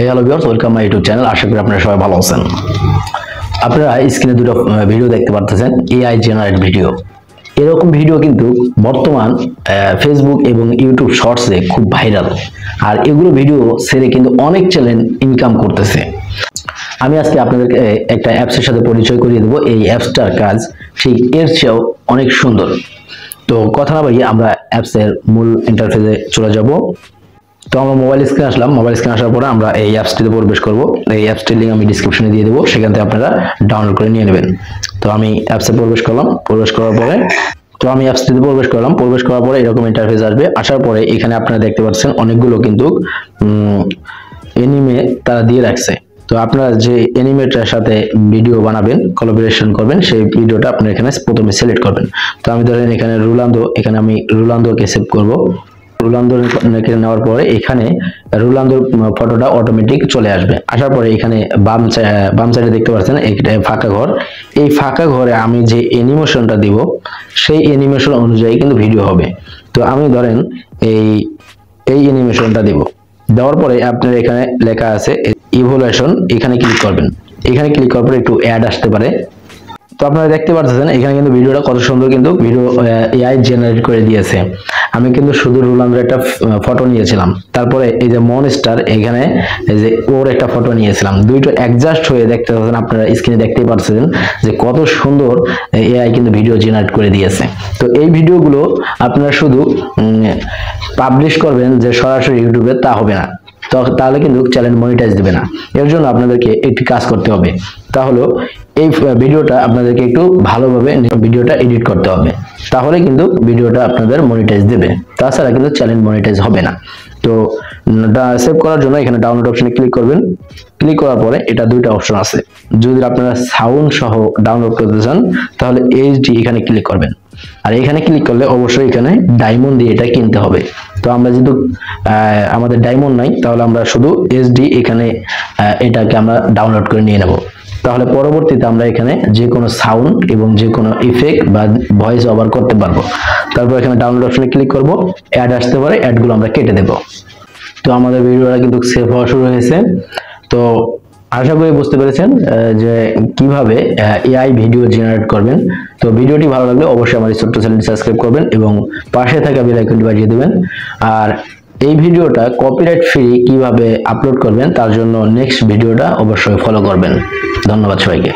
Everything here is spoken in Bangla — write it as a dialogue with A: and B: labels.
A: Hello viewers, welcome my YouTube channel. আশা করি আপনারা সবাই ভালো আছেন। আপনারা স্ক্রিনে দুটো ভিডিও দেখতে পাচ্ছেন, এআই জেনারেট ভিডিও। এরকম ভিডিও কিন্তু বর্তমান ফেসবুক এবং ইউটিউব শর্টসে খুব ভাইরাল, আর এগুলো ভিডিও ছেড়ে কিন্তু অনেক চ্যানেল ইনকাম করতেছে। আমি আজকে আপনাদেরকে একটা অ্যাপসের সাথে পরিচয় করিয়ে দেবো। এই অ্যাপসটার কাজ সেই এর চেয়েও অনেক সুন্দর। তো কথা না বাড়িয়ে আমরা অ্যাপসের মূল ইন্টারফেসে চলে যাব। তো আমরা মোবাইল স্ক্রিনে আসলাম। মোবাইল স্ক্রিনে আসার পরে আমরা এই অ্যাপসটিতে প্রবেশ করব। এই অ্যাপসটির লিঙ্ক আমি ডেসক্রিপশনে দিয়ে দেবো, সেখান থেকে আপনারা ডাউনলোড করে নিয়ে নেবেন। তো আমি অ্যাপসে প্রবেশ করলাম। প্রবেশ করার পরে আমি অ্যাপসটিতে প্রবেশ করলাম। প্রবেশ করার পরে এরকম ইন্টারফেস আসবে। আসার পরে এখানে আপনারা দেখতে পাচ্ছেন অনেকগুলো কিন্তু এনিমে তারা দিয়ে রাখছে। তো আপনারা যে অ্যানিমেটার সাথে ভিডিও বানাবেন, কোলাবোরেশন করবেন, সেই ভিডিওটা আপনারা এখানে প্রথমে সিলেক্ট করবেন। তো আমি ধরেন এখানে রোনালদো, এখানে আমি রোনালদোকে সেভ করব। রোনালদো নেওয়ার পরে এখানে রোনালদোর ফটোটা অটোমেটিক চলে আসবে। আসার পরে এখানে বাম সাইডে দেখতে পাচ্ছেন একটা ফাঁকা ঘর। এই ফাঁকা ঘরে আমি যে অ্যানিমেশনটা দিব, সেই অ্যানিমেশন অনুযায়ী কিন্তু ভিডিও হবে। তো আমি ধরেন এই অ্যানিমেশনটা দিব। দেওয়ার পরে আপনার এখানে লেখা আছে ইভলিউশন, এখানে ক্লিক করবেন। এখানে ক্লিক করার পরে একটু অ্যাড আসতে পারে। তো আপনারা দেখতে পাচ্ছেন এখানে কিন্তু ভিডিওটা কত সুন্দর কিন্তু ভিডিও এআই জেনারেট করে দিয়েছে। আমি কিন্তু শুধু রোনালদোর একটা ফটো নিয়েছিলাম, তারপরে এই যে মনস্টার, এখানে এই যে ওর একটা ফটো নিয়েছিলাম। দুইটো অ্যাডজাস্ট হয়ে দেখতে পাচ্ছেন, আপনারা স্ক্রিনে দেখতেই পাচ্ছেন যে কত সুন্দর এআই কিন্তু ভিডিও জেনারেট করে দিয়েছে। তো এই ভিডিওগুলো আপনারা শুধু পাবলিশ করবেন যে সরাসরি ইউটিউবে, তা হবে না। তাহলে কিন্তু চ্যানেল মনিটাইজ দিবে না। এর জন্য আপনাদেরকে একটি কাজ করতে হবে। তাহলে এই ভিডিওটা আপনাদেরকে একটু ভালোভাবে ভিডিওটা এডিট করতে হবে, তাহলে কিন্তু ভিডিওটা আপনাদের মনিটাইজ দেবে। তাছাড়া কিন্তু চ্যানেল মনিটাইজ হবে না। তো সেভ করার জন্য এখানে ডাউনলোড অপশনে ক্লিক করবেন। ক্লিক করার পরে এটা দুইটা অপশন আছে। যদি আপনারা সাউন্ড সহ ডাউনলোড করতে চান তাহলে এইচডি এখানে ক্লিক করবেন। আর এখানে ক্লিক করলে অবশ্যই এখানে ডায়মন্ড দিয়ে এটা কিনতে হবে। তো আমরা যেহেতু আমাদের ডায়মন্ড নাই, তাহলে আমরা শুধু এইচডি এখানে এটাকে আমরা ডাউনলোড করে নিয়ে নেব। তাহলে পরবর্তীতে আমরা এখানে যে কোনো সাউন্ড এবং যে কোনো ইফেক্ট বা ভয়েস ওভার করতে পারবো। তারপর এখানে ডাউনলোড অপশনে ক্লিক করব। অ্যাড আসতে পারে, অ্যাডগুলো আমরা কেটে দেব। তো আমাদের ভিডিওটা কিন্তু সেভ হওয়া শুরু হয়েছে। তো আশা করি বুঝতে পেরেছেন যে কিভাবে এআই ভিডিও জেনারেট করবেন। তো ভিডিওটি ভালো লাগলে অবশ্যই আমার ছোট্ট চ্যানেলটি সাবস্ক্রাইব করবেন এবং পাশে থাকা বেল আইকনটি বাজিয়ে দেবেন। আর এই ভিডিওটা কপিরাইট ফ্রি কিভাবে আপলোড করবেন তার জন্য নেক্সট ভিডিওটা অবশ্যই ফলো করবেন। ধন্যবাদ সবাইকে।